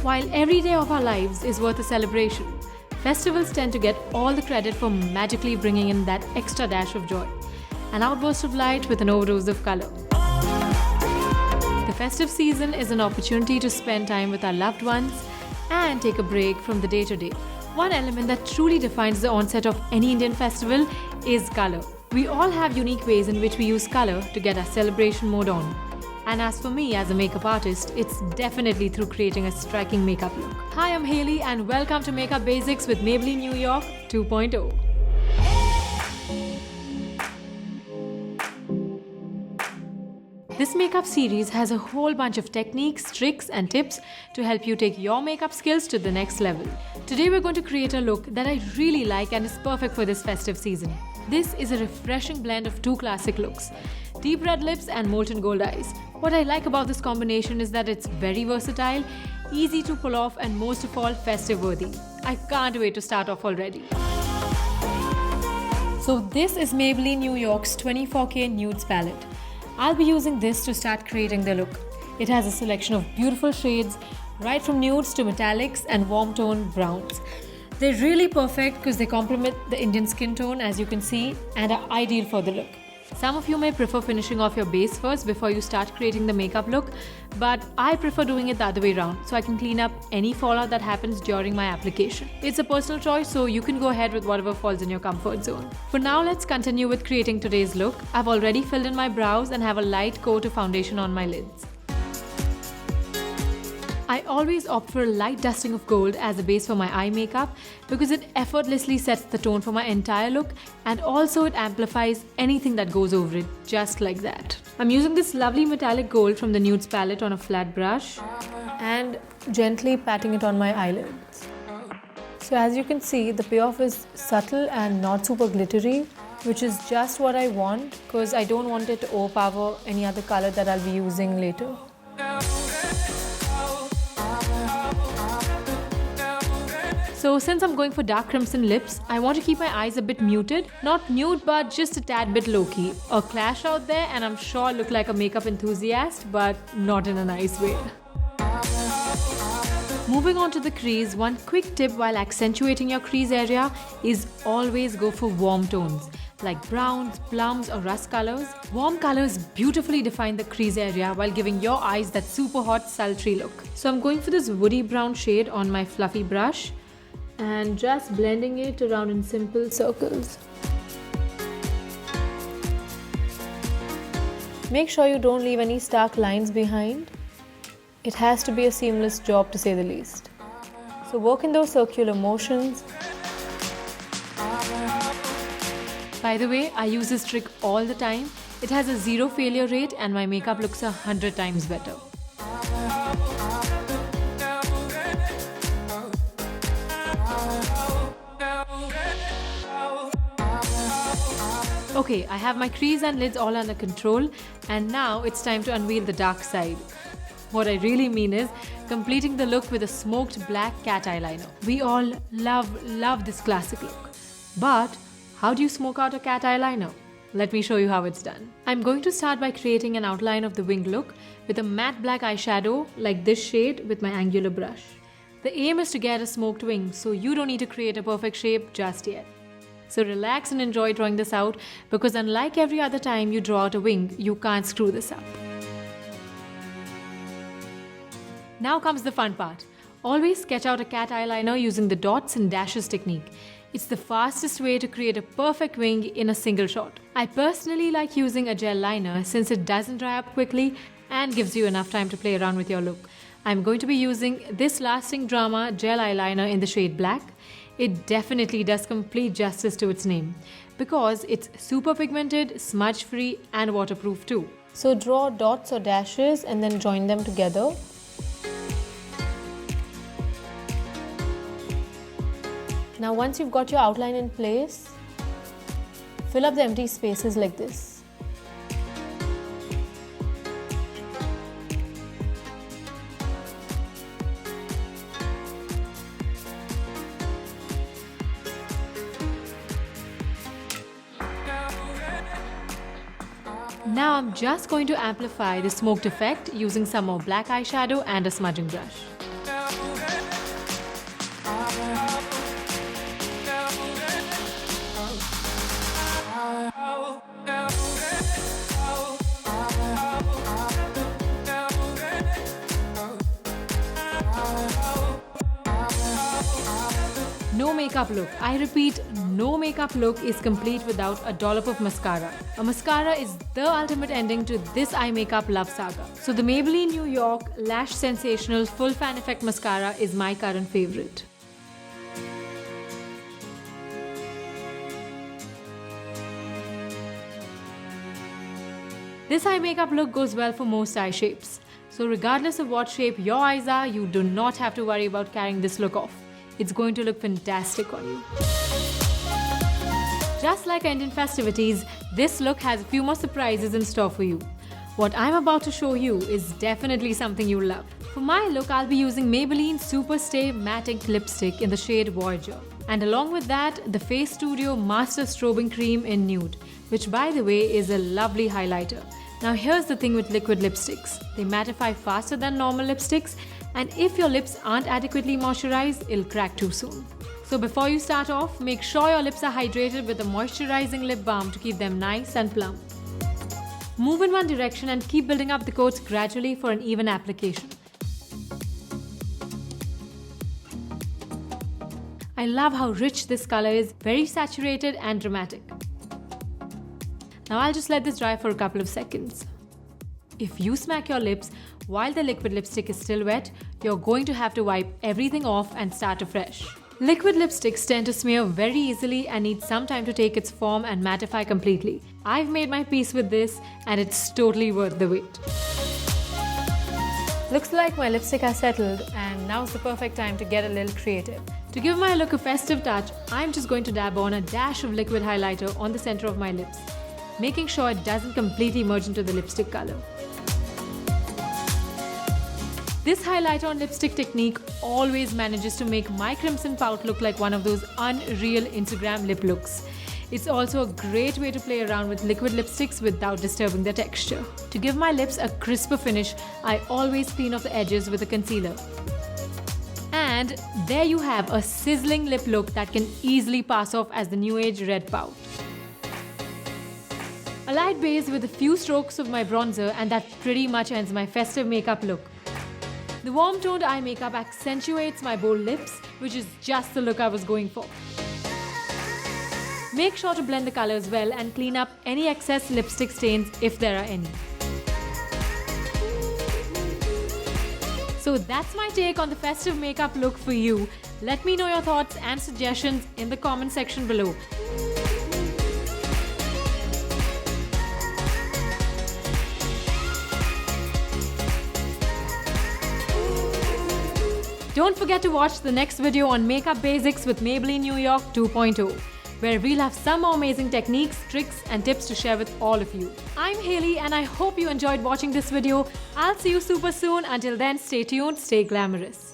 While every day of our lives is worth a celebration, festivals tend to get all the credit for magically bringing in that extra dash of joy, an outburst of light with an overdose of color. The festive season is an opportunity to spend time with our loved ones and take a break from the day-to-day. One element that truly defines the onset of any Indian festival is color. We all have unique ways in which we use color to get our celebration mode on. And as for me as a makeup artist, it's definitely through creating a striking makeup look. Hi, I'm Hailey and welcome to Makeup Basics with Maybelline New York 2.0. This makeup series has a whole bunch of techniques, tricks and tips to help you take your makeup skills to the next level. Today we're going to create a look that I really like and is perfect for this festive season. This is a refreshing blend of two classic looks, deep red lips and molten gold eyes. What I like about this combination is that it's very versatile, easy to pull off and most of all festive-worthy. I can't wait to start off already. So this is Maybelline New York's 24K Nudes palette. I'll be using this to start creating the look. It has a selection of beautiful shades, right from nudes to metallics and warm toned browns. They're really perfect because they complement the Indian skin tone, as you can see, and are ideal for the look. Some of you may prefer finishing off your base first before you start creating the makeup look, but I prefer doing it the other way around so I can clean up any fallout that happens during my application. It's a personal choice, so you can go ahead with whatever falls in your comfort zone. For now, let's continue with creating today's look. I've already filled in my brows and have a light coat of foundation on my lids. I always opt for a light dusting of gold as a base for my eye makeup because it effortlessly sets the tone for my entire look and also it amplifies anything that goes over it, just like that. I'm using this lovely metallic gold from the Nudes palette on a flat brush and gently patting it on my eyelids. So as you can see, the payoff is subtle and not super glittery, which is just what I want because I don't want it to overpower any other color that I'll be using later. So since I'm going for dark crimson lips, I want to keep my eyes a bit muted. Not nude, but just a tad bit low-key. A clash out there and I'm sure I look like a makeup enthusiast, but not in a nice way. Moving on to the crease, one quick tip while accentuating your crease area is always go for warm tones, like browns, plums or rust colors. Warm colors beautifully define the crease area while giving your eyes that super hot sultry look. So I'm going for this woody brown shade on my fluffy brush and just blending it around in simple circles. Make sure you don't leave any stark lines behind. It has to be a seamless job to say the least. So work in those circular motions. By the way, I use this trick all the time. It has a 0 failure rate and my makeup looks 100 times better. Okay, I have my crease and lids all under control and now it's time to unveil the dark side. What I really mean is completing the look with a smoked black cat eyeliner. We all love this classic look. But how do you smoke out a cat eyeliner? Let me show you how it's done. I'm going to start by creating an outline of the wing look with a matte black eyeshadow like this shade with my angular brush. The aim is to get a smoked wing, so you don't need to create a perfect shape just yet. So relax and enjoy drawing this out because unlike every other time you draw out a wing, you can't screw this up. Now comes the fun part. Always sketch out a cat eyeliner using the dots and dashes technique. It's the fastest way to create a perfect wing in a single shot. I personally like using a gel liner since it doesn't dry up quickly and gives you enough time to play around with your look. I'm going to be using this Lasting Drama gel eyeliner in the shade black. It definitely does complete justice to its name because it's super pigmented, smudge-free and waterproof too. So draw dots or dashes and then join them together. Now once you've got your outline in place, fill up the empty spaces like this. Now I'm just going to amplify the smoked effect using some more black eyeshadow and a smudging brush. makeup look. I repeat, no makeup look is complete without a dollop of mascara. A mascara is the ultimate ending to this eye makeup love saga. So the Maybelline New York Lash Sensational Full Fan Effect Mascara is my current favorite. This eye makeup look goes well for most eye shapes. So regardless of what shape your eyes are, you do not have to worry about carrying this look off. It's going to look fantastic on you. Just like our Indian festivities, this look has a few more surprises in store for you. What I'm about to show you is definitely something you'll love. For my look, I'll be using Maybelline Super Stay Matte Ink Lipstick in the shade Voyager. And along with that, the Face Studio Master Strobing Cream in Nude, which by the way is a lovely highlighter. Now here's the thing with liquid lipsticks. They mattify faster than normal lipsticks, and if your lips aren't adequately moisturized, it'll crack too soon. So before you start off, make sure your lips are hydrated with a moisturizing lip balm to keep them nice and plump. Move in one direction and keep building up the coats gradually for an even application. I love how rich this color is, very saturated and dramatic. Now I'll just let this dry for a couple of seconds. If you smack your lips while the liquid lipstick is still wet, you're going to have to wipe everything off and start afresh. Liquid lipsticks tend to smear very easily and need some time to take its form and mattify completely. I've made my peace with this and it's totally worth the wait. Looks like my lipstick has settled and now's the perfect time to get a little creative. To give my look a festive touch, I'm just going to dab on a dash of liquid highlighter on the center of my lips, making sure it doesn't completely merge into the lipstick color. This highlighter on lipstick technique always manages to make my crimson pout look like one of those unreal Instagram lip looks. It's also a great way to play around with liquid lipsticks without disturbing their texture. To give my lips a crisper finish, I always clean off the edges with a concealer. And there you have a sizzling lip look that can easily pass off as the new age red pout. A light base with a few strokes of my bronzer and that pretty much ends my festive makeup look. The warm toned eye makeup accentuates my bold lips, which is just the look I was going for. Make sure to blend the colors well and clean up any excess lipstick stains if there are any. So that's my take on the festive makeup look for you. Let me know your thoughts and suggestions in the comment section below. Don't forget to watch the next video on Makeup Basics with Maybelline New York 2.0, where we'll have some more amazing techniques, tricks and tips to share with all of you. I'm Haley and I hope you enjoyed watching this video. I'll see you super soon. Until then, stay tuned, stay glamorous.